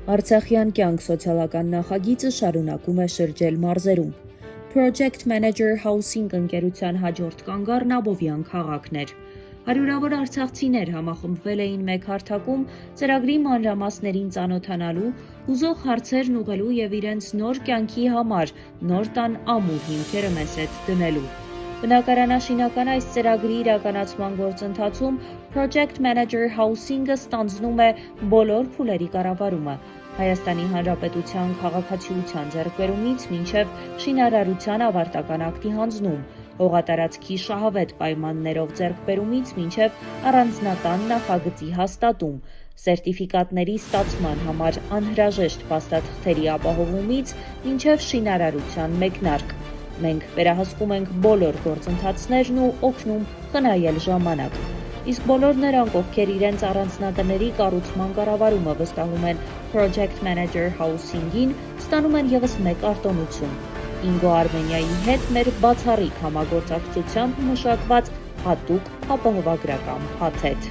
Արցախյան կյանք սոցիալական նախագիծը շարունակում է շրջել մարզերում։ Project Manager Housing ընկերության հաջորդ կանգառն Աբովյան քաղաքն էր։ Հարյուրավոր արցախցիներ համախմբվել էին մեկ հարթակում ծրագրի մանրամասներին ծանոթանալու, հուզող հարցերն ուղղելու եւ իրենց նոր կյանքի համար նոր տան ամուր հիմքերը մեզ հետ դնելու։ Բնակարանաշինական այս ծրագրի իրականացման գործընթացում Project Manager Housing-ը ստանձնում է բոլոր փուլերի կառավարումը՝ Հայաստանի Հանրապետության քաղաքացիության ձեռքբերումից մինչև շինարարության ավարտական ակտի հանձնում, հողատարածքի շահավետ պայմաններով ձեռքբերումից մինչև առանձնատան նախագծի հաստատում, սերտիֆիկատների ստացման համար անհրաժեշտ փաստաթղթերի ապահովումից մինչև շինարարության մեկնարկ։ Մենք վերահսկում ենք բոլոր գործընթացներն ու օգնում խնայել ժամանակ։ Իսկ բոլոր նրանք, ովքեր իրենց առանձնատների կառուցման կառավարումը վստահում են Project Manager Housing-ին, ստանում են ևս մեկ արտոնություն՝ Ինգո Արմենիայի հետ մեր բացառիկ համագործակցությամբ մշակված հատուկ ապահովագրական փաթեթ։